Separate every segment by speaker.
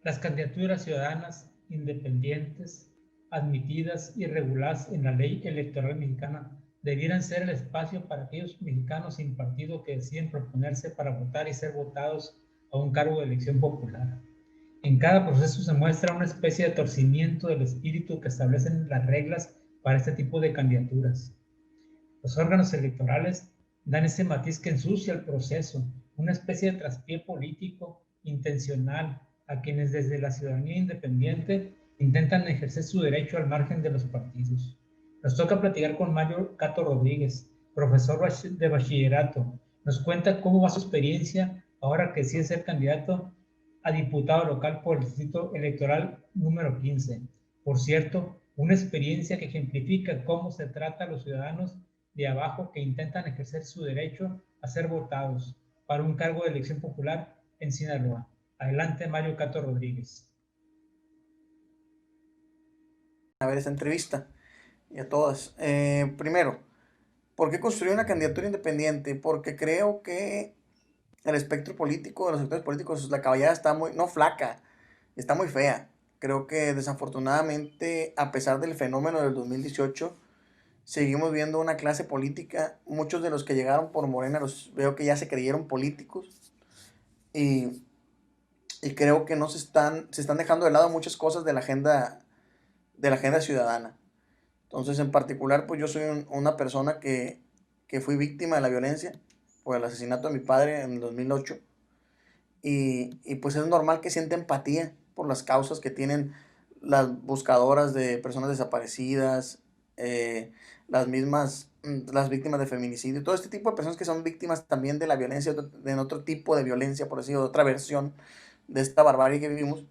Speaker 1: Las candidaturas ciudadanas independientes, admitidas y reguladas en la ley electoral mexicana, debieran ser el espacio para aquellos mexicanos sin partido que deciden proponerse para votar y ser votados a un cargo de elección popular. En cada proceso se muestra una especie de torcimiento del espíritu que establecen las reglas para este tipo de candidaturas. Los órganos electorales dan ese matiz que ensucia el proceso, una especie de traspié político intencional a quienes desde la ciudadanía independiente intentan ejercer su derecho al margen de los partidos. Nos toca platicar con Mario Cato Rodríguez, profesor de bachillerato. Nos cuenta cómo va su experiencia ahora que decide ser candidato a diputado local por el distrito electoral número 15. Por cierto, una experiencia que ejemplifica cómo se trata a los ciudadanos de abajo que intentan ejercer su derecho a ser votados para un cargo de elección popular en Sinaloa. Adelante, Mario Cato Rodríguez.
Speaker 2: A ver esta entrevista y a todas. Primero, ¿por qué construir una candidatura independiente? Porque creo que el espectro político de los sectores políticos, la caballada está muy, no flaca, está muy fea. Creo que desafortunadamente, a pesar del fenómeno del 2018, seguimos viendo una clase política. Muchos de los que llegaron por Morena los veo que ya se creyeron políticos y, y creo que no se están dejando de lado muchas cosas de la agenda ciudadana. Entonces, en particular, pues yo soy una persona que fui víctima de la violencia por el asesinato de mi padre en el 2008 y pues es normal que sienta empatía por las causas que tienen las buscadoras de personas desaparecidas, las mismas, las víctimas de feminicidio, todo este tipo de personas que son víctimas también de la violencia, de otro tipo de violencia, por decirlo, de otra versión de esta barbarie que vivimos.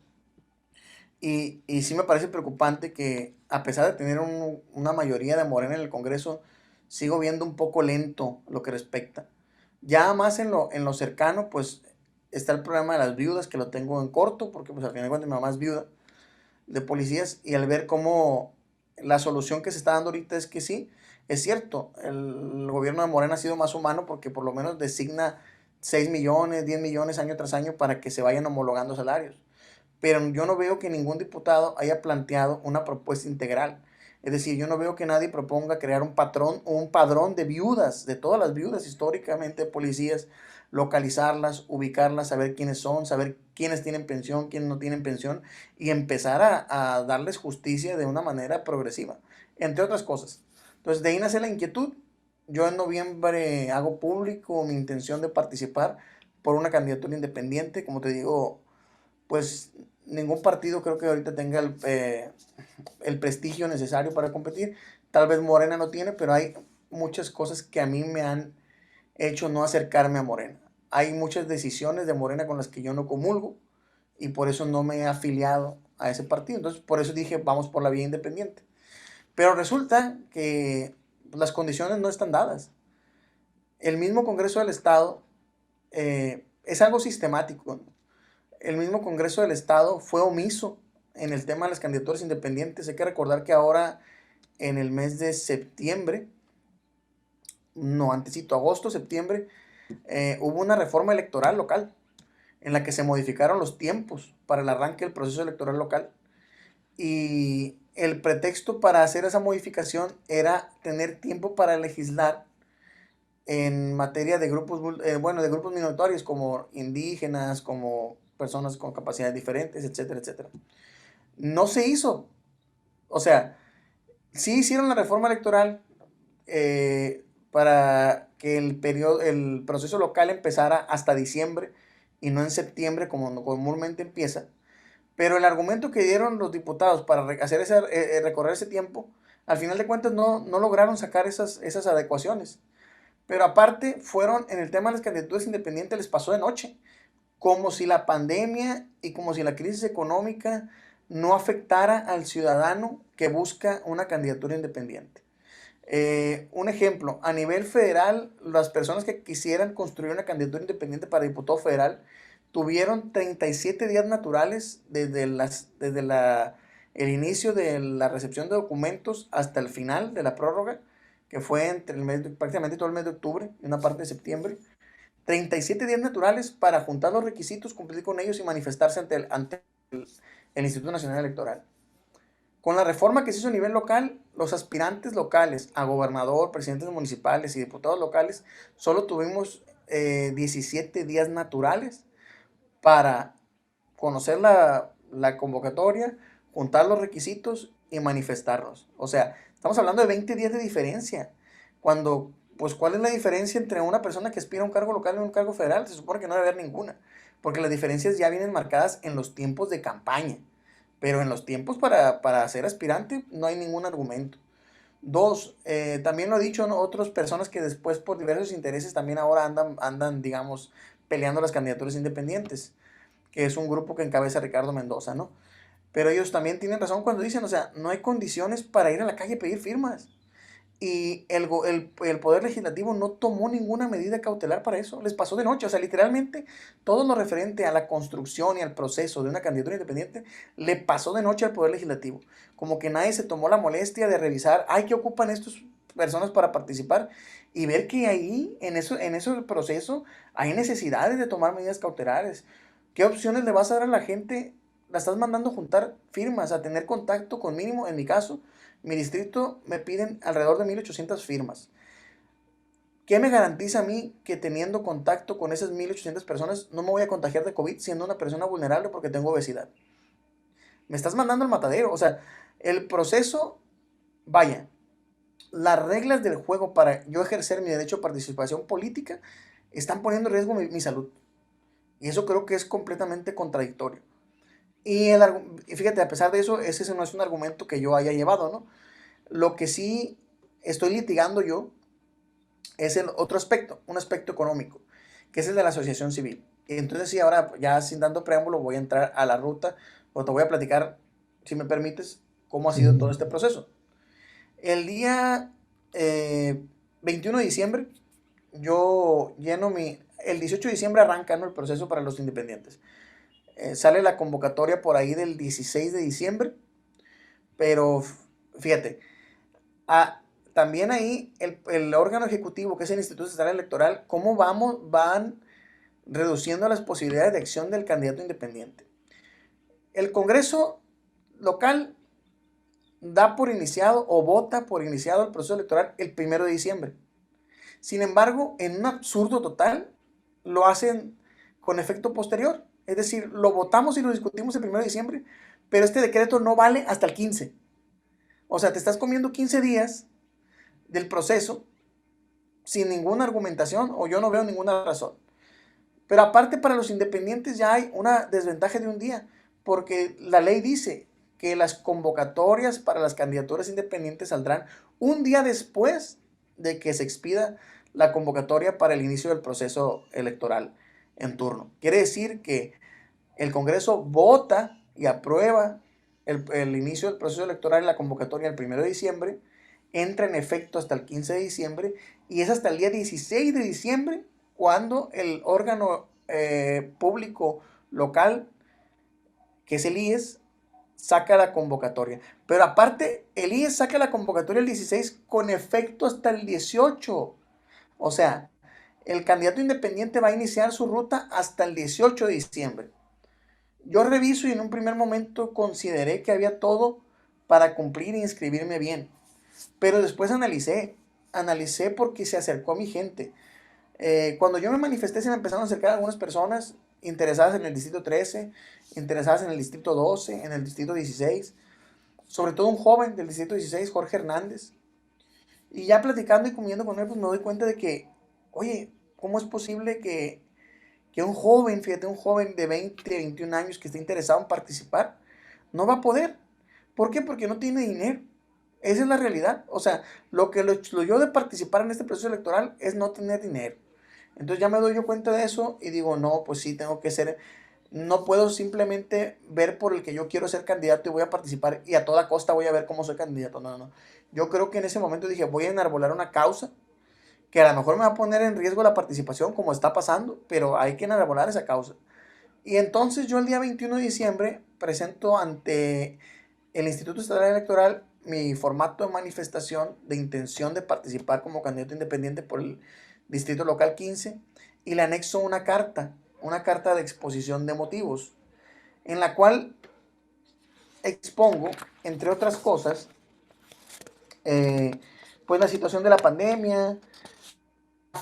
Speaker 2: Y sí me parece preocupante que a pesar de tener una mayoría de Morena en el Congreso, sigo viendo un poco lento lo que respecta. Ya más en lo cercano, pues está el problema de las viudas, que lo tengo en corto, porque pues al final de cuentas mi mamá es viuda de policías, y al ver cómo la solución que se está dando ahorita es que sí, es cierto, el gobierno de Morena ha sido más humano porque por lo menos designa 6 millones, 10 millones año tras año para que se vayan homologando salarios, pero yo no veo que ningún diputado haya planteado una propuesta integral. Es decir, yo no veo que nadie proponga crear un patrón o un padrón de viudas, de todas las viudas históricamente policías, localizarlas, ubicarlas, saber quiénes son, saber quiénes tienen pensión, quiénes no tienen pensión y empezar a darles justicia de una manera progresiva, entre otras cosas. Entonces, de ahí nace la inquietud. Yo en noviembre hago público mi intención de participar por una candidatura independiente. Como te digo, pues ningún partido creo que ahorita tenga el prestigio necesario para competir. Tal vez Morena no tiene, pero hay muchas cosas que a mí me han hecho no acercarme a Morena. Hay muchas decisiones de Morena con las que yo no comulgo y por eso no me he afiliado a ese partido. Entonces, por eso dije, vamos por la vía independiente. Pero resulta que las condiciones no están dadas. El mismo Congreso del Estado es algo sistemático. El mismo Congreso del Estado fue omiso en el tema de las candidaturas independientes. Hay que recordar que ahora en el mes de septiembre, no, antesito, agosto, septiembre, hubo una reforma electoral local en la que se modificaron los tiempos para el arranque del proceso electoral local. Y el pretexto para hacer esa modificación era tener tiempo para legislar en materia de grupos, bueno, de grupos minoritarios como indígenas, como personas con capacidades diferentes, etcétera, etcétera. No se hizo. O sea, sí hicieron la reforma electoral para que el proceso local empezara hasta diciembre y no en septiembre como comúnmente empieza. Pero el argumento que dieron los diputados para hacer recorrer ese tiempo, al final de cuentas no lograron sacar esas adecuaciones. Pero aparte, fueron en el tema de las candidaturas independientes, les pasó de noche, como si la pandemia y como si la crisis económica no afectara al ciudadano que busca una candidatura independiente. Un ejemplo, a nivel federal, las personas que quisieran construir una candidatura independiente para diputado federal tuvieron 37 días naturales el inicio de la recepción de documentos hasta el final de la prórroga, que fue entre prácticamente todo el mes de octubre y una parte de septiembre. 37 días naturales para juntar los requisitos, cumplir con ellos y manifestarse ante el Instituto Nacional Electoral. Con la reforma que se hizo a nivel local, los aspirantes locales a gobernador, presidentes municipales y diputados locales, solo tuvimos 17 días naturales para conocer la convocatoria, juntar los requisitos y manifestarnos. O sea, estamos hablando de 20 días de diferencia. Cuando, pues, ¿cuál es la diferencia entre una persona que aspira a un cargo local y un cargo federal? Se supone que no debe haber ninguna, porque las diferencias ya vienen marcadas en los tiempos de campaña. Pero en los tiempos para ser aspirante no hay ningún argumento. Dos, también lo he dicho, ¿no? Otras personas que después por diversos intereses también ahora andan, digamos, peleando las candidaturas independientes, que es un grupo que encabeza Ricardo Mendoza, ¿no? Pero ellos también tienen razón cuando dicen, o sea, no hay condiciones para ir a la calle a pedir firmas. Y el Poder Legislativo no tomó ninguna medida cautelar para eso. Les pasó de noche. O sea, literalmente todo lo referente a la construcción y al proceso de una candidatura independiente le pasó de noche al Poder Legislativo. Como que nadie se tomó la molestia de revisar, ay, ¿qué ocupan estas personas para participar? Y ver que ahí, en ese proceso, hay necesidades de tomar medidas cautelares. ¿Qué opciones le vas a dar a la gente? La estás mandando a juntar firmas, a tener contacto con mínimo, en mi caso, mi distrito me piden alrededor de 1800 firmas. ¿Qué me garantiza a mí que teniendo contacto con esas 1800 personas no me voy a contagiar de COVID siendo una persona vulnerable porque tengo obesidad? Me estás mandando al matadero. O sea, el proceso, vaya, las reglas del juego para yo ejercer mi derecho a participación política están poniendo en riesgo mi salud. Y eso creo que es completamente contradictorio. Y fíjate, a pesar de eso, ese no es un argumento que yo haya llevado, ¿no? Lo que sí estoy litigando yo es el otro aspecto, un aspecto económico, que es el de la asociación civil. Y entonces sí, ahora ya sin dando preámbulo voy a entrar a la ruta, o te voy a platicar, si me permites, cómo ha sido todo este proceso. El día 21 de diciembre, yo lleno el 18 de diciembre arranca, ¿no?, el proceso para los independientes. Sale la convocatoria por ahí del 16 de diciembre, pero fíjate, también ahí el órgano ejecutivo, que es el Instituto Estatal Electoral, cómo van reduciendo las posibilidades de acción del candidato independiente. El Congreso local da por iniciado o vota por iniciado el proceso electoral el 1 de diciembre. Sin embargo, en un absurdo total, lo hacen con efecto posterior. Es decir, lo votamos y lo discutimos el 1 de diciembre, pero este decreto no vale hasta el 15. O sea, te estás comiendo 15 días del proceso sin ninguna argumentación, o yo no veo ninguna razón. Pero aparte, para los independientes ya hay una desventaja de un día, porque la ley dice que las convocatorias para las candidaturas independientes saldrán un día después de que se expida la convocatoria para el inicio del proceso electoral en turno. Quiere decir que el Congreso vota y aprueba el inicio del proceso electoral y la convocatoria el 1 de diciembre, entra en efecto hasta el 15 de diciembre y es hasta el día 16 de diciembre cuando el órgano público local, que es el IES, saca la convocatoria. Pero aparte, el IES saca la convocatoria el 16 con efecto hasta el 18. O sea, el candidato independiente va a iniciar su ruta hasta el 18 de diciembre. Yo reviso y en un primer momento consideré que había todo para cumplir e inscribirme bien. Pero después analicé porque se acercó a mi gente. Cuando yo me manifesté se me empezaron a acercar algunas personas interesadas en el distrito 13, interesadas en el distrito 12, en el distrito 16, sobre todo un joven del distrito 16, Jorge Hernández. Y ya platicando y comiendo con él, pues me doy cuenta de que, oye, ¿cómo es posible que un joven, fíjate, un joven de 20, 21 años que esté interesado en participar, no va a poder? ¿Por qué? Porque no tiene dinero. Esa es la realidad. O sea, lo que lo excluyó de participar en este proceso electoral es no tener dinero. Entonces ya me doy yo cuenta de eso y digo, no, pues sí, tengo que ser, no puedo simplemente ver por el que yo quiero ser candidato y voy a participar y a toda costa voy a ver cómo soy candidato. No, no, no. Yo creo que en ese momento dije, voy a enarbolar una causa que a lo mejor me va a poner en riesgo la participación, como está pasando, pero hay que enarbolar esa causa. Y entonces yo el día 21 de diciembre presento ante el Instituto Estatal Electoral mi formato de manifestación de intención de participar como candidato independiente por el Distrito Local 15 y le anexo una carta de exposición de motivos. en la cual expongo, entre otras cosas, pues la situación de la pandemia,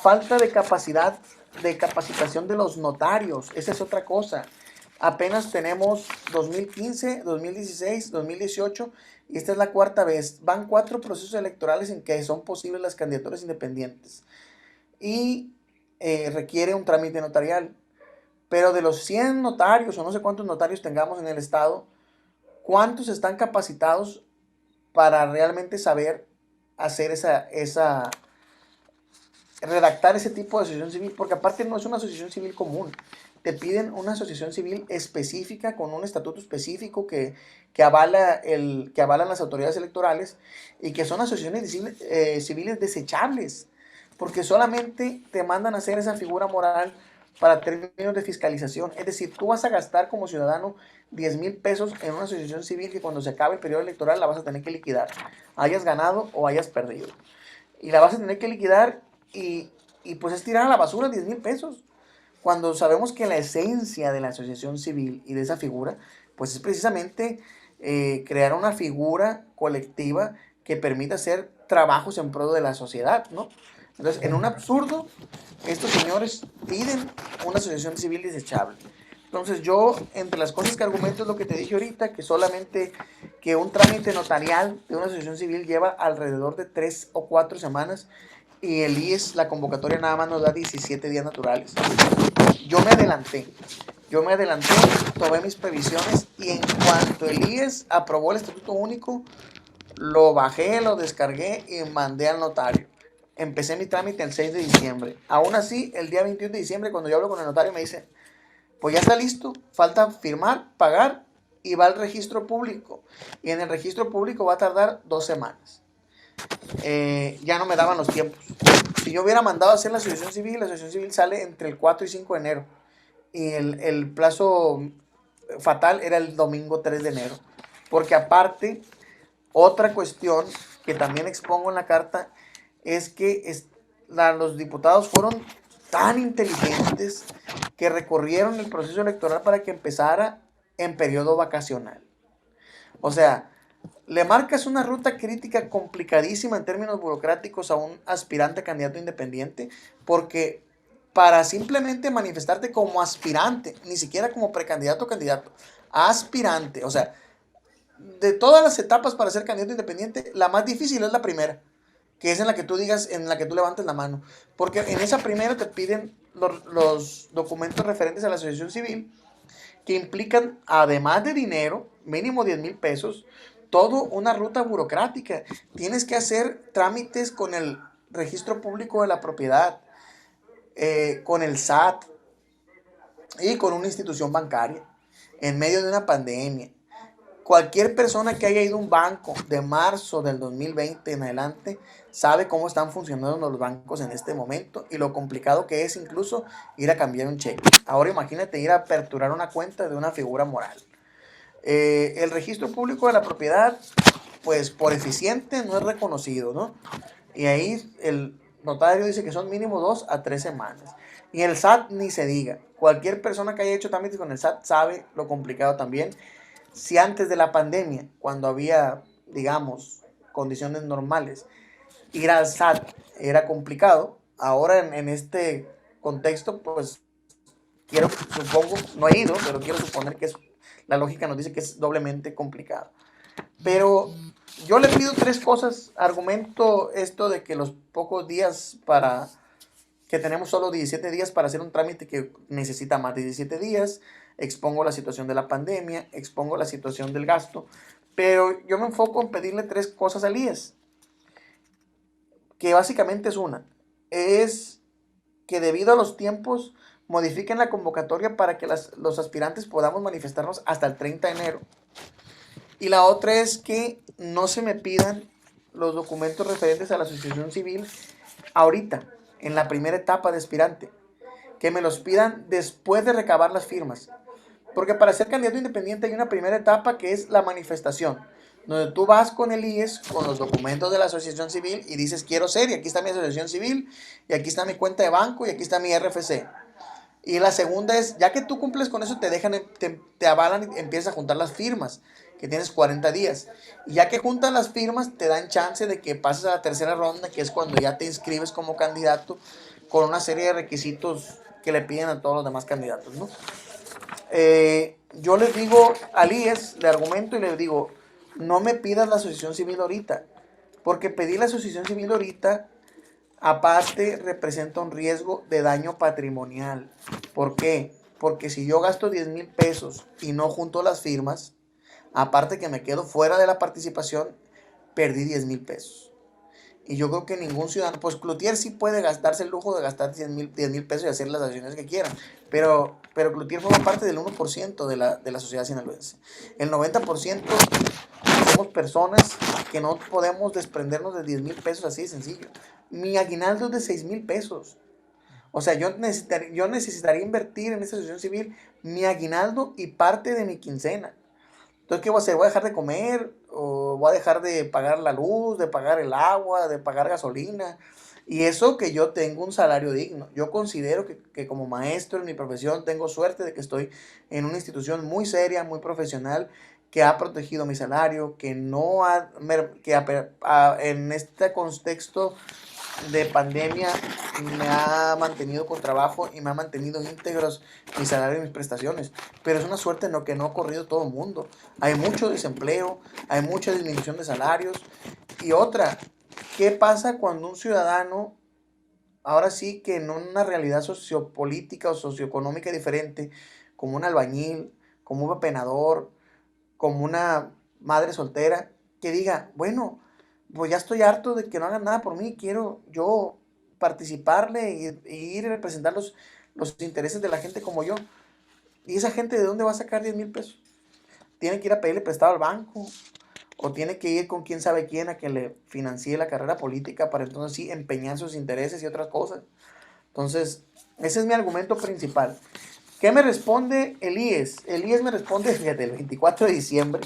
Speaker 2: falta de capacidad de capacitación de los notarios, esa es otra cosa. Apenas tenemos 2015, 2016, 2018 y esta es la cuarta vez. Van 4 procesos electorales en que son posibles las candidaturas independientes y requiere un trámite notarial. Pero de los 100 notarios o no sé cuántos notarios tengamos en el estado, ¿cuántos están capacitados para realmente saber hacer redactar ese tipo de asociación civil? Porque aparte no es una asociación civil común. Te piden una asociación civil específica con un estatuto específico que avalan las autoridades electorales y que son asociaciones civiles desechables, porque solamente te mandan a hacer esa figura moral para términos de fiscalización. Es decir, tú vas a gastar como ciudadano 10,000 pesos en una asociación civil que cuando se acabe el periodo electoral la vas a tener que liquidar, hayas ganado o hayas perdido. Y la vas a tener que liquidar y pues es tirar a la basura 10,000 pesos. Cuando sabemos que la esencia de la asociación civil y de esa figura, pues es precisamente crear una figura colectiva que permita hacer trabajos en pro de la sociedad, ¿no? Entonces, en un absurdo, estos señores piden una asociación civil desechable. Entonces, yo, entre las cosas que argumento es lo que te dije ahorita, que solamente que un trámite notarial de una asociación civil lleva alrededor de 3 o 4 semanas y el IES, la convocatoria nada más nos da 17 días naturales. Yo me adelanté, tomé mis previsiones y en cuanto el IES aprobó el Estatuto Único, lo bajé, lo descargué y mandé al notario. Empecé mi trámite el 6 de diciembre. Aún así, el día 21 de diciembre, cuando yo hablo con el notario, me dice, pues ya está listo, falta firmar, pagar y va al registro público. Y en el registro público va a tardar 2 semanas. Ya no me daban los tiempos. Si yo hubiera mandado a hacer la asociación civil sale entre el 4 y 5 de enero. Y el plazo fatal era el domingo 3 de enero. Porque aparte, otra cuestión que también expongo en la carta es que los diputados fueron tan inteligentes que recorrieron el proceso electoral para que empezara en periodo vacacional. O sea, le marcas una ruta crítica complicadísima en términos burocráticos a un aspirante a candidato independiente, porque para simplemente manifestarte como aspirante, ni siquiera como precandidato o candidato, aspirante, o sea, de todas las etapas para ser candidato independiente, la más difícil es la primera, que es en la que tú digas, en la que tú levantes la mano, porque en esa primera te piden los documentos referentes a la asociación civil, que implican, además de dinero, mínimo 10,000 pesos, todo una ruta burocrática. Tienes que hacer trámites con el registro público de la propiedad, con el SAT y con una institución bancaria, en medio de una pandemia. Cualquier persona que haya ido a un banco de marzo del 2020 en adelante sabe cómo están funcionando los bancos en este momento y lo complicado que es incluso ir a cambiar un cheque. Ahora imagínate ir a aperturar una cuenta de una figura moral. El registro público de la propiedad, pues por eficiente no es reconocido, ¿no? Y ahí el notario dice que son mínimo 2 a 3 semanas. Y el SAT ni se diga. Cualquier persona que haya hecho trámites con el SAT sabe lo complicado también. Si antes de la pandemia, cuando había, digamos, condiciones normales, ir al SAT era complicado, ahora en este contexto, pues supongo, no he ido, pero quiero suponer que la lógica nos dice que es doblemente complicado. Pero yo le pido 3 cosas, argumento esto de que los pocos días que tenemos solo 17 días para hacer un trámite que necesita más de 17 días, expongo la situación de la pandemia, expongo la situación del gasto, pero yo me enfoco en pedirle 3 cosas al IES, que básicamente es que debido a los tiempos modifiquen la convocatoria para que los aspirantes podamos manifestarnos hasta el 30 de enero. Y la otra es que no se me pidan los documentos referentes a la asociación civil ahorita, en la primera etapa de aspirante, que me los pidan después de recabar las firmas. Porque para ser candidato independiente hay una primera etapa que es la manifestación, donde tú vas con el IES, con los documentos de la asociación civil y dices quiero ser, y aquí está mi asociación civil, y aquí está mi cuenta de banco, y aquí está mi RFC. Y la segunda es, ya que tú cumples con eso, te dejan, te avalan y empiezas a juntar las firmas, que tienes 40 días. Y ya que juntan las firmas, te dan chance de que pases a la tercera ronda, que es cuando ya te inscribes como candidato con una serie de requisitos que le piden a todos los demás candidatos, ¿no? Yo les digo al IES, le argumento y le digo, no me pidas la asociación civil ahorita, porque pedir la asociación civil ahorita, aparte, representa un riesgo de daño patrimonial. ¿Por qué? Porque si yo gasto 10,000 pesos y no junto las firmas, aparte que me quedo fuera de la participación, perdí 10,000 pesos. Y yo creo que ningún ciudadano, pues Cloutier sí puede darse el lujo de gastar 10,000 pesos y hacer las acciones que quieran, pero Cloutier forma parte del 1% de la sociedad sinaloense. El 90% somos personas que no podemos desprendernos de 10,000 pesos así de sencillo. Mi aguinaldo es de 6,000 pesos. O sea, yo necesitaría invertir en esta asociación civil mi aguinaldo y parte de mi quincena. Entonces, ¿qué voy a hacer? ¿Voy a dejar de comer? ¿O voy a dejar de pagar la luz, de pagar el agua, de pagar gasolina? Y eso que yo tengo un salario digno. Yo considero que como maestro en mi profesión tengo suerte de que estoy en una institución muy seria, muy profesional, que ha protegido mi salario, que no ha, en este contexto de pandemia me ha mantenido con trabajo y me ha mantenido íntegros mi salario y mis prestaciones. Pero es una suerte que no ha ocurrido todo el mundo. Hay mucho desempleo, hay mucha disminución de salarios. Y otra, ¿qué pasa cuando un ciudadano, ahora sí que en una realidad sociopolítica o socioeconómica diferente, como un albañil, como un pepenador, como una madre soltera, que diga, bueno, pues ya estoy harto de que no hagan nada por mí, quiero yo participarle y ir a representar los intereses de la gente como yo? ¿Y esa gente de dónde va a sacar 10,000 pesos? Tiene que ir a pedirle prestado al banco o tiene que ir con quién sabe quién a que le financie la carrera política para entonces sí empeñar sus intereses y otras cosas. Entonces, ese es mi argumento principal. ¿Qué me responde el IES? El IES me responde desde el 24 de diciembre.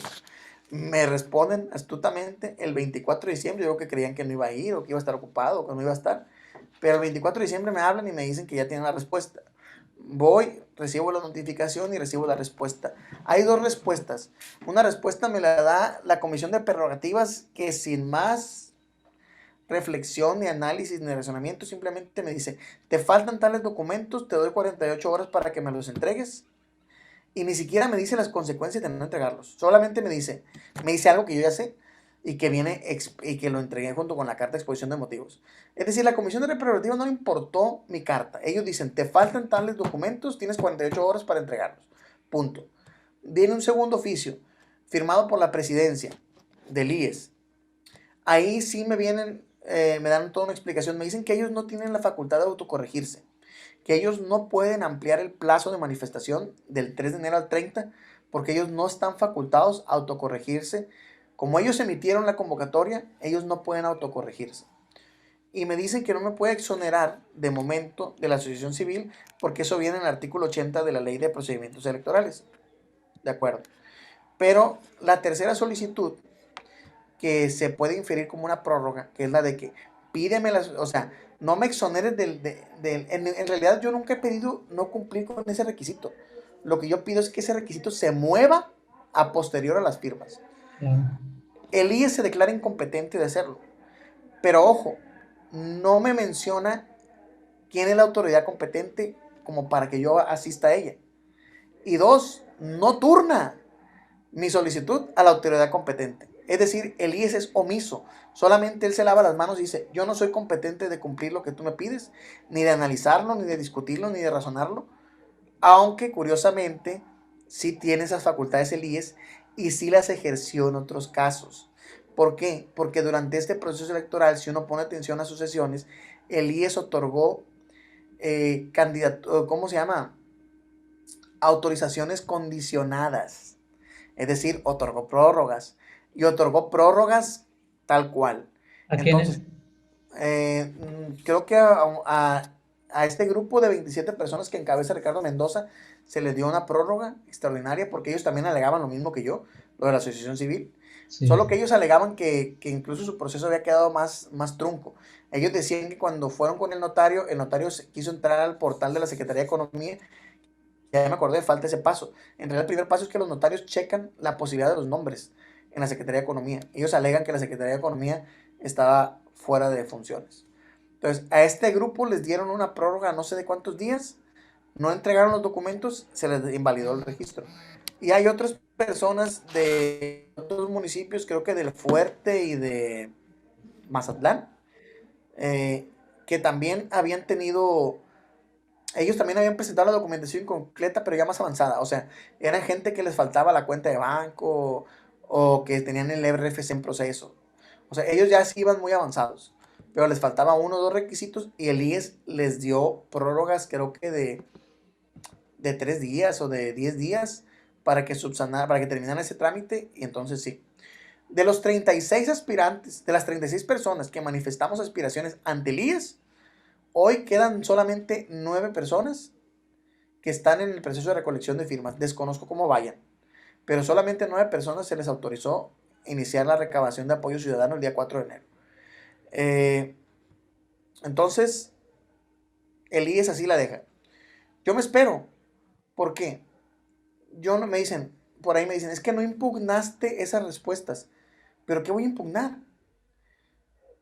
Speaker 2: Me responden astutamente el 24 de diciembre. Yo creo que creían que no iba a ir o que iba a estar ocupado o que no iba a estar. Pero el 24 de diciembre me hablan y me dicen que ya tienen la respuesta. Voy, recibo la notificación y recibo la respuesta. Hay dos respuestas. Una respuesta me la da la Comisión de Prerrogativas, que sin más reflexión, ni análisis, ni razonamiento, simplemente me dice, te faltan tales documentos, te doy 48 horas para que me los entregues. Y ni siquiera me dice las consecuencias de no entregarlos. Solamente me dice algo que yo ya sé y que viene y que lo entregué junto con la carta de exposición de motivos. Es decir, la Comisión de Prerrogativas no le importó mi carta. Ellos dicen, te faltan tales documentos, tienes 48 horas para entregarlos. Punto. Viene un segundo oficio firmado por la presidencia del IES. Ahí sí me dan toda una explicación. Me dicen que ellos no tienen la facultad de autocorregirse, que ellos no pueden ampliar el plazo de manifestación del 3 de enero al 30, porque ellos no están facultados a autocorregirse. Como ellos emitieron la convocatoria, ellos no pueden autocorregirse. Y me dicen que no me puede exonerar de momento de la asociación civil, porque eso viene en el artículo 80 de la Ley de Procedimientos Electorales. De acuerdo. Pero la tercera solicitud, que se puede inferir como una prórroga, que es la de que pídeme las, o sea, no me exoneres en realidad yo nunca he pedido no cumplir con ese requisito. Lo que yo pido es que ese requisito se mueva a posterior a las firmas. El IES se declara incompetente de hacerlo. Pero ojo, no me menciona quién es la autoridad competente como para que yo asista a ella. Y dos, no turna mi solicitud a la autoridad competente. Es decir, el IES es omiso. Solamente él se lava las manos y dice, yo no soy competente de cumplir lo que tú me pides, ni de analizarlo, ni de discutirlo, ni de razonarlo. Aunque, curiosamente, sí tiene esas facultades el IES y sí las ejerció en otros casos. ¿Por qué? Porque durante este proceso electoral, si uno pone atención a sus sesiones, el IES otorgó ¿cómo se llama? Autorizaciones condicionadas. Es decir, otorgó prórrogas. Y otorgó prórrogas tal cual.
Speaker 1: ¿A
Speaker 2: Entonces, creo que a este grupo de 27 personas que encabeza Ricardo Mendoza se les dio una prórroga extraordinaria porque ellos también alegaban lo mismo que yo, lo de la asociación civil. Solo
Speaker 1: Sí,
Speaker 2: que ellos alegaban que incluso su proceso había quedado más trunco. Ellos decían que cuando fueron con el notario quiso entrar al portal de la Secretaría de Economía. Ya me acordé, falta ese paso. En realidad, el primer paso es que los notarios checan la posibilidad de los nombres en la Secretaría de Economía. Ellos alegan que la Secretaría de Economía estaba fuera de funciones. Entonces, a este grupo les dieron una prórroga no sé de cuántos días, no entregaron los documentos, se les invalidó el registro. Y hay otras personas de otros municipios, creo que del Fuerte y de Mazatlán, eh, que también habían tenido, ellos también habían presentado la documentación completa, pero ya más avanzada. O sea, eran gente que les faltaba la cuenta de banco o que tenían el RFC en proceso. O sea, ellos ya sí iban muy avanzados, pero les faltaba uno o dos requisitos y el IES les dio prórrogas, creo que de 3 días o de 10 días para que subsanar, para que terminaran ese trámite y entonces sí. De los 36 aspirantes, de las 36 personas que manifestamos aspiraciones ante el IES, hoy quedan solamente 9 personas que están en el proceso de recolección de firmas. Desconozco cómo vayan, pero solamente 9 personas se les autorizó iniciar la recabación de apoyo ciudadano el día 4 de enero. Eh, entonces, el IES así la deja. Yo me espero. ¿Por qué? Yo no me dicen, por ahí me dicen, es que no impugnaste esas respuestas. ¿Pero qué voy a impugnar?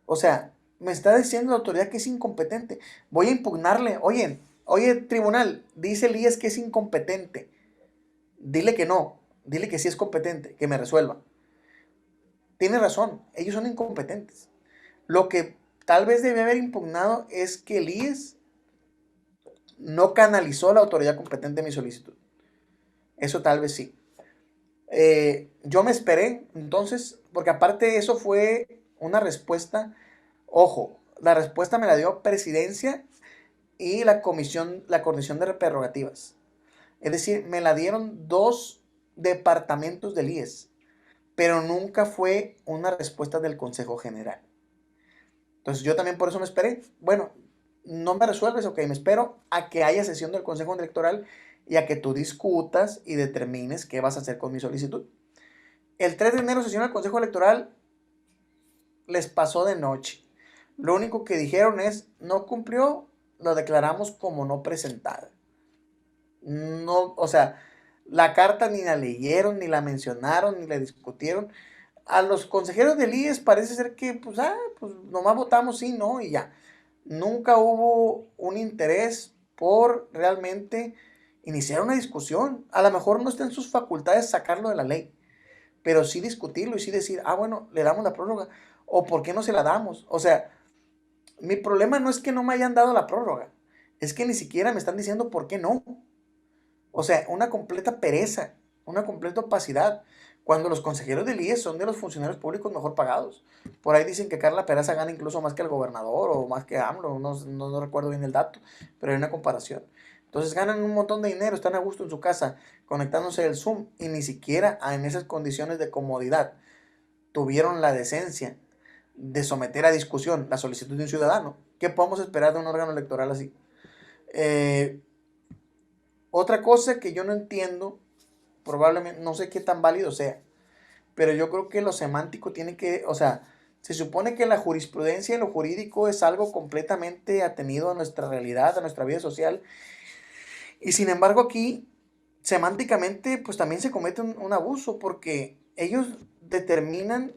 Speaker 2: O sea, me está diciendo la autoridad que es incompetente. Voy a impugnarle. Oye, tribunal, dice el IES que es incompetente. Dile que no. Dile que sí es competente, que me resuelva. Tiene razón, ellos son incompetentes. Lo que tal vez debe haber impugnado es que el IES no canalizó a la autoridad competente mi solicitud. Eso tal vez sí. Yo me esperé, entonces, porque aparte eso fue una respuesta. Ojo, la respuesta me la dio Presidencia y la Comisión de Prerrogativas. Es decir, me la dieron dos departamentos del IES, pero nunca fue una respuesta del Consejo General. Entonces yo también por eso me esperé. Bueno, no me resuelves, ok, me espero a que haya sesión del Consejo Electoral y a que tú discutas y determines qué vas a hacer con mi solicitud. El 3 de enero sesión del Consejo Electoral, les pasó de noche. Lo único que dijeron es, no cumplió, lo declaramos como no presentada. No, o sea, la carta ni la leyeron, ni la mencionaron, ni la discutieron. A los consejeros del IES parece ser que, pues nomás votamos sí, no, y ya. Nunca hubo un interés por realmente iniciar una discusión. A lo mejor no está en sus facultades sacarlo de la ley, pero sí discutirlo y sí decir, bueno, le damos la prórroga, o por qué no se la damos. O sea, mi problema no es que no me hayan dado la prórroga, es que ni siquiera me están diciendo por qué no. O sea, una completa pereza, una completa opacidad, cuando los consejeros del IES son de los funcionarios públicos mejor pagados. Por ahí dicen que Carla Peraza gana incluso más que el gobernador o más que AMLO, no recuerdo bien el dato, pero hay una comparación. Entonces ganan un montón de dinero, están a gusto en su casa, conectándose al Zoom y ni siquiera en esas condiciones de comodidad tuvieron la decencia de someter a discusión la solicitud de un ciudadano. ¿Qué podemos esperar de un órgano electoral así? Eh, Otra cosa que yo no entiendo, probablemente, no sé qué tan válido sea, pero yo creo que lo semántico tiene que, o sea, se supone que la jurisprudencia y lo jurídico es algo completamente atenido a nuestra realidad, a nuestra vida social, y sin embargo aquí, semánticamente, pues también se comete un abuso, porque ellos determinan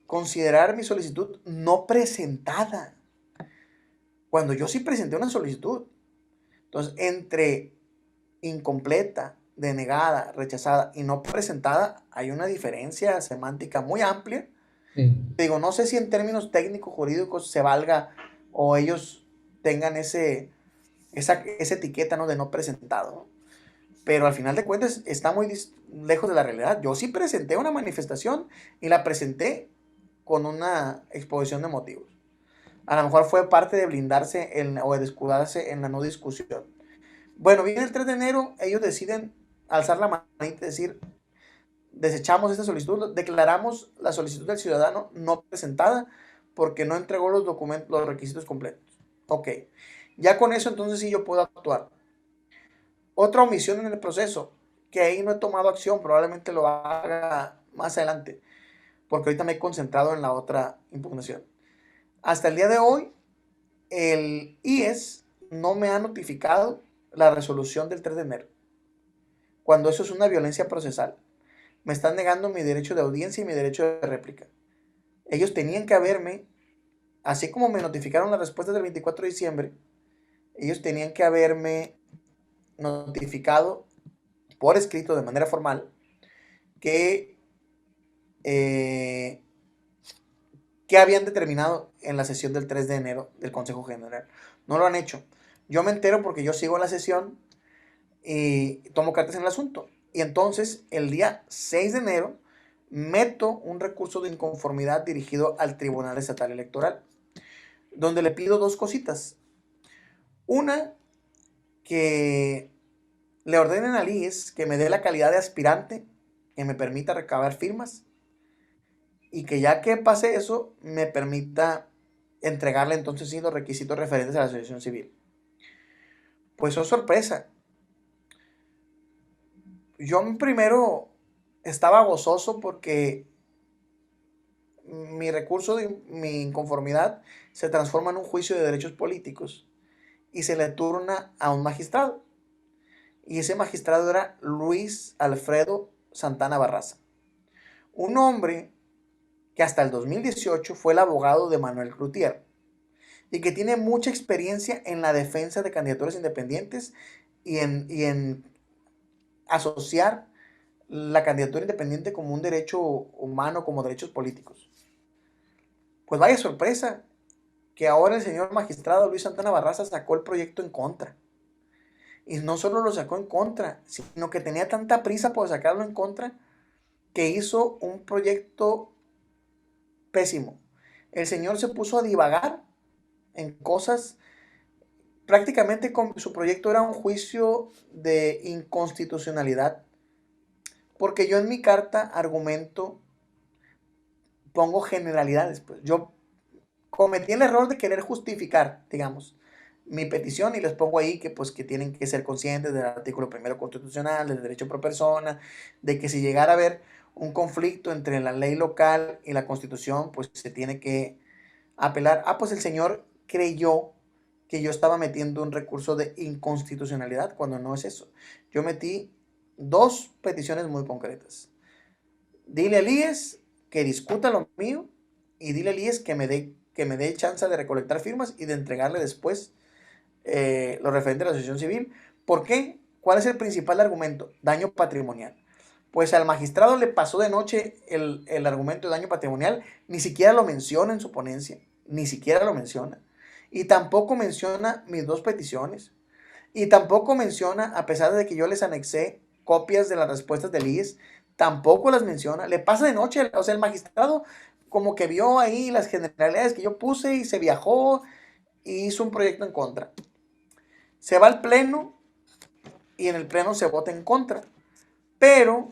Speaker 2: considerar mi solicitud no presentada, cuando yo sí presenté una solicitud. Entonces, entre incompleta, denegada, rechazada y no presentada, hay una diferencia semántica muy amplia.
Speaker 1: sí.
Speaker 2: Digo, no sé si en términos técnicos, jurídicos, se valga o ellos tengan esa etiqueta, ¿no?, de no presentado, ¿no? Pero al final de cuentas está muy lejos de la realidad. Yo sí presenté una manifestación y la presenté con una exposición de motivos. A lo mejor fue parte de blindarse o de escudarse en la no discusión. Bueno, viene el 3 de enero, ellos deciden alzar la manita y decir, desechamos esta solicitud, declaramos la solicitud del ciudadano no presentada porque no entregó los documentos, los requisitos completos. Ok, ya con eso entonces sí yo puedo actuar. Otra omisión en el proceso, que ahí no he tomado acción, probablemente lo haga más adelante, porque ahorita me he concentrado en la otra impugnación. Hasta el día de hoy, el IES no me ha notificado la resolución del 3 de enero, cuando eso es una violencia procesal. Me están negando mi derecho de audiencia y mi derecho de réplica. Ellos tenían que haberme, así como me notificaron la respuesta del 24 de diciembre, ellos tenían que haberme notificado por escrito de manera formal que, que habían determinado en la sesión del 3 de enero del Consejo General. No lo han hecho. Yo me entero porque yo sigo la sesión y tomo cartas en el asunto. Y entonces, el día 6 de enero, meto un recurso de inconformidad dirigido al Tribunal Estatal Electoral, donde le pido dos cositas. Una, que le ordenen al IES que me dé la calidad de aspirante, que me permita recabar firmas, y que ya que pase eso, me permita entregarle entonces sí los requisitos referentes a la asociación civil. Pues, oh sorpresa, yo primero estaba gozoso porque mi recurso de mi inconformidad se transforma en un juicio de derechos políticos y se le turna a un magistrado. Y ese magistrado era Luis Alfredo Santana Barraza, un hombre que hasta el 2018 fue el abogado de Manuel Cloutier y que tiene mucha experiencia en la defensa de candidaturas independientes y en asociar la candidatura independiente como un derecho humano, como derechos políticos. Pues vaya sorpresa que ahora el señor magistrado Luis Santana Barraza sacó el proyecto en contra. Y no solo lo sacó en contra, sino que tenía tanta prisa por sacarlo en contra que hizo un proyecto pésimo. El señor se puso a divagar en cosas. Prácticamente su proyecto era un juicio de inconstitucionalidad, porque yo en mi carta argumento, pongo generalidades. Pues yo cometí el error de querer justificar, digamos, mi petición y les pongo ahí que pues que tienen que ser conscientes del artículo primero constitucional, del derecho pro persona, de que si llegara a haber un conflicto entre la ley local y la constitución, pues se tiene que apelar. Pues el señor creyó que yo estaba metiendo un recurso de inconstitucionalidad cuando no es eso. Yo metí dos peticiones muy concretas. Dile al IES que discuta lo mío y dile al IES que me dé chance de recolectar firmas y de entregarle después lo referente a la asociación civil. ¿Por qué? ¿Cuál es el principal argumento? Daño patrimonial. Pues al magistrado le pasó de noche el argumento de daño patrimonial, ni siquiera lo menciona en su ponencia, ni siquiera lo menciona. Y tampoco menciona mis dos peticiones. Y tampoco menciona, a pesar de que yo les anexé copias de las respuestas del IES, tampoco las menciona. Le pasa de noche, o sea, el magistrado como que vio ahí las generalidades que yo puse y se viajó y hizo un proyecto en contra. Se va al pleno y en el pleno se vota en contra. Pero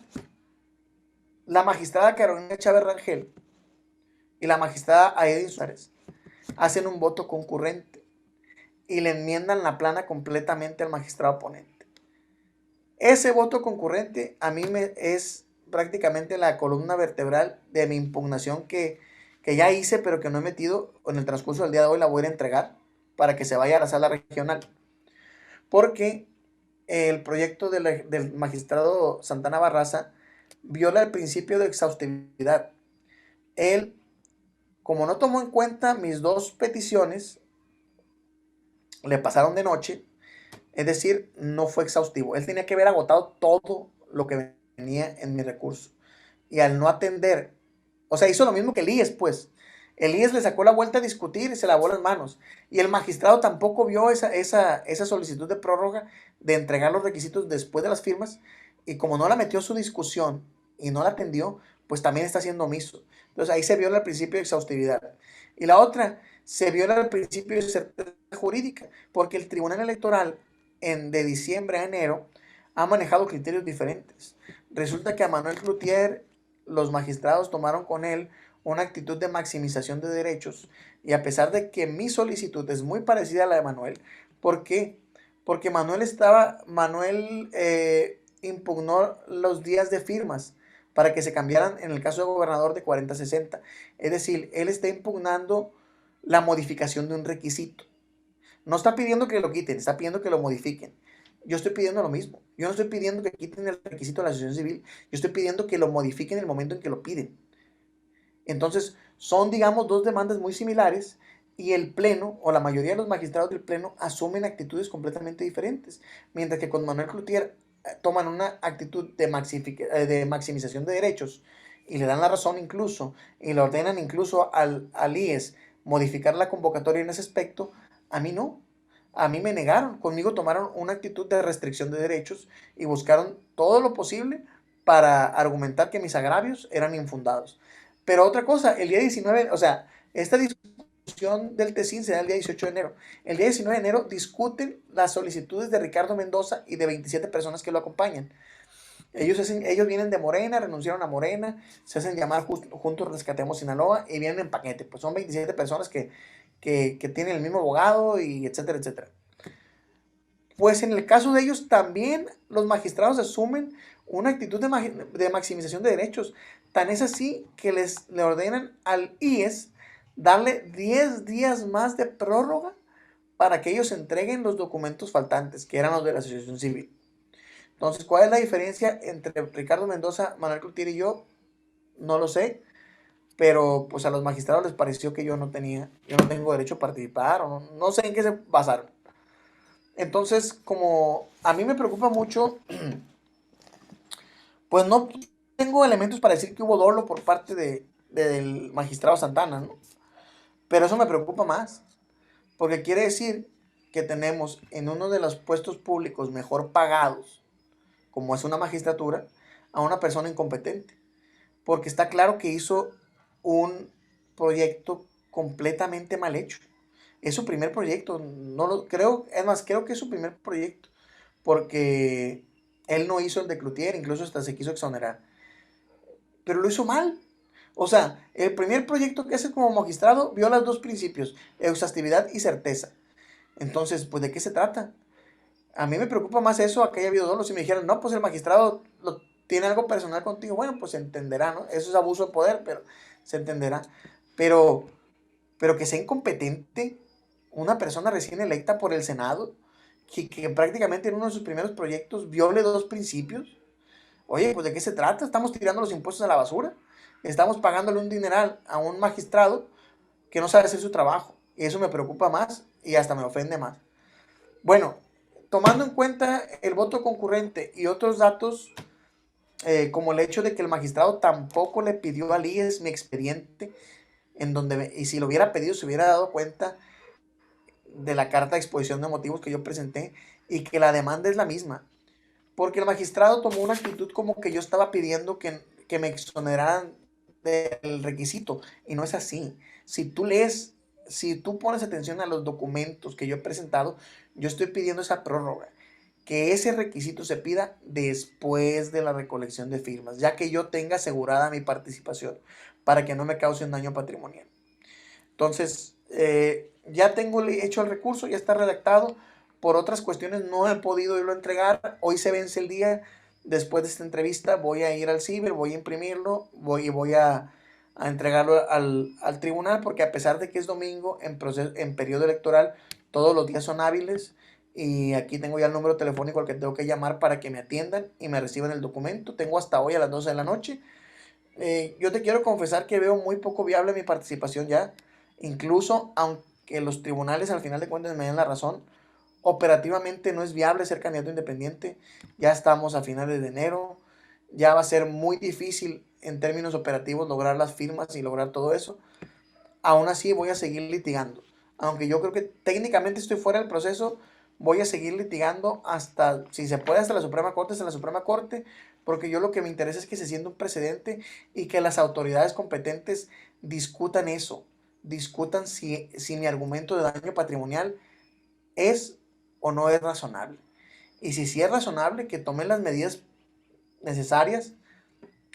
Speaker 2: la magistrada Carolina Chávez Rangel y la magistrada Aedin Suárez hacen un voto concurrente y le enmiendan la plana completamente al magistrado ponente. Ese voto concurrente a mí es prácticamente la columna vertebral de mi impugnación que ya hice, pero que no he metido en el transcurso del día de hoy. La voy a entregar para que se vaya a la sala regional. Porque el proyecto del magistrado Santana Barraza viola el principio de exhaustividad. Él, como no tomó en cuenta mis dos peticiones, le pasaron de noche, es decir, no fue exhaustivo. Él tenía que haber agotado todo lo que venía en mi recurso. Y al no atender, o sea, hizo lo mismo que el IES, pues. El IES le sacó la vuelta a discutir y se lavó las manos. Y el magistrado tampoco vio esa solicitud de prórroga de entregar los requisitos después de las firmas. Y como no la metió su discusión y no la atendió, pues también está siendo omiso. Entonces ahí se viola el principio de exhaustividad. Y la otra, se viola el principio de certeza jurídica, porque el Tribunal Electoral de diciembre a enero ha manejado criterios diferentes. Resulta que a Manuel Cloutier los magistrados tomaron con él una actitud de maximización de derechos, y a pesar de que mi solicitud es muy parecida a la de Manuel, ¿por qué? Porque Manuel impugnó los días de firmas para que se cambiaran en el caso de gobernador de 40 a 60. Es decir, él está impugnando la modificación de un requisito. No está pidiendo que lo quiten, está pidiendo que lo modifiquen. Yo estoy pidiendo lo mismo. Yo no estoy pidiendo que quiten el requisito de la asociación civil. Yo estoy pidiendo que lo modifiquen en el momento en que lo piden. Entonces, son, digamos, dos demandas muy similares y el Pleno, o la mayoría de los magistrados del Pleno, asumen actitudes completamente diferentes. Mientras que con Manuel Cloutier toman una actitud de maximización de derechos y le dan la razón incluso, y le ordenan incluso al IES modificar la convocatoria en ese aspecto. A mí no. A mí me negaron. Conmigo tomaron una actitud de restricción de derechos y buscaron todo lo posible para argumentar que mis agravios eran infundados. Pero otra cosa, el día 19, o sea, esta discusión del TESIN se da el día 18 de enero. El día 19 de enero discuten las solicitudes de Ricardo Mendoza y de 27 personas que lo acompañan. Ellos vienen de Morena, renunciaron a Morena, se hacen llamar Juntos Rescatemos Sinaloa y vienen en paquete. Pues son 27 personas que tienen el mismo abogado y etcétera, etcétera. Pues en el caso de ellos también los magistrados asumen una actitud de maximización de derechos. Tan es así que le ordenan al IES darle 10 días más de prórroga para que ellos entreguen los documentos faltantes, que eran los de la asociación civil. Entonces, ¿cuál es la diferencia entre Ricardo Mendoza, Manuel Cloutier y yo? No lo sé, pero pues a los magistrados les pareció que yo no tengo derecho a participar, o no sé en qué se basaron. Entonces, como a mí me preocupa mucho, pues no tengo elementos para decir que hubo dolo por parte del magistrado Santana, ¿no? Pero eso me preocupa más, porque quiere decir que tenemos en uno de los puestos públicos mejor pagados, como es una magistratura, a una persona incompetente, porque está claro que hizo un proyecto completamente mal hecho. Es su primer proyecto, no lo creo, es más, creo que es su primer proyecto, porque él no hizo el de Cloutier, incluso hasta se quiso exonerar, pero lo hizo mal. O sea, el primer proyecto que hace como magistrado viola los dos principios, exhaustividad y certeza. Entonces, pues, ¿de qué se trata? A mí me preocupa más eso a que haya habido dolo. Si me dijeran, no, pues el magistrado tiene algo personal contigo, bueno, pues se entenderá, ¿no? Eso es abuso de poder, pero se entenderá. Pero, pero que sea incompetente una persona recién electa por el Senado, que prácticamente en uno de sus primeros proyectos viole dos principios. Oye, pues ¿de qué se trata? Estamos tirando los impuestos a la basura. Estamos pagándole un dineral a un magistrado que no sabe hacer su trabajo. Y eso me preocupa más y hasta me ofende más. Bueno, tomando en cuenta el voto concurrente y otros datos, como el hecho de que el magistrado tampoco le pidió al IES mi expediente, y si lo hubiera pedido se hubiera dado cuenta de la carta de exposición de motivos que yo presenté y que la demanda es la misma. Porque el magistrado tomó una actitud como que yo estaba pidiendo que me exoneraran del requisito, y no es así. Si tú pones atención a los documentos que yo he presentado, yo estoy pidiendo esa prórroga, que ese requisito se pida después de la recolección de firmas, ya que yo tenga asegurada mi participación, para que no me cause un daño patrimonial. Entonces, ya tengo hecho el recurso, ya está redactado. Por otras cuestiones no he podido irlo a entregar. Hoy se vence el día. Después de esta entrevista voy a ir al ciber, voy a imprimirlo, voy a entregarlo al tribunal, porque a pesar de que es domingo, en periodo electoral, todos los días son hábiles. Y aquí tengo ya el número telefónico al que tengo que llamar para que me atiendan y me reciban el documento. Tengo hasta hoy a las 12 de la noche. Yo te quiero confesar que veo muy poco viable mi participación ya. Incluso aunque los tribunales al final de cuentas me den la razón, operativamente no es viable ser candidato independiente. Ya estamos a finales de enero, ya va a ser muy difícil en términos operativos lograr las firmas y lograr todo eso. Aún así voy a seguir litigando. Aunque yo creo que técnicamente estoy fuera del proceso, voy a seguir litigando hasta, si se puede, hasta la Suprema Corte, porque yo lo que me interesa es que se sienta un precedente y que las autoridades competentes discutan eso, discutan si mi argumento de daño patrimonial es o no es razonable. Y si sí es razonable, que tomen las medidas necesarias.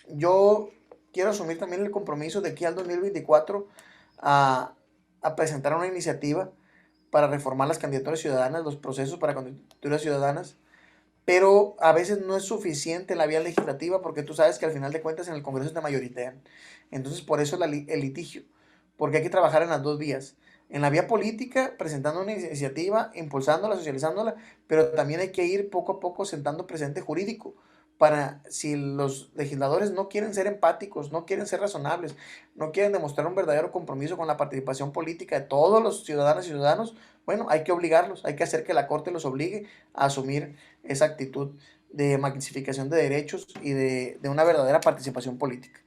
Speaker 2: Yo quiero asumir también el compromiso de aquí al 2024 a presentar una iniciativa para reformar las candidaturas ciudadanas, los procesos para candidaturas ciudadanas, pero a veces no es suficiente la vía legislativa porque tú sabes que al final de cuentas en el Congreso te mayoritean. Entonces por eso el litigio, porque hay que trabajar en las dos vías. En la vía política, presentando una iniciativa, impulsándola, socializándola, pero también hay que ir poco a poco sentando presente jurídico para si los legisladores no quieren ser empáticos, no quieren ser razonables, no quieren demostrar un verdadero compromiso con la participación política de todos los ciudadanos y ciudadanos, bueno, hay que obligarlos, hay que hacer que la Corte los obligue a asumir esa actitud de magnificación de derechos y de una verdadera participación política.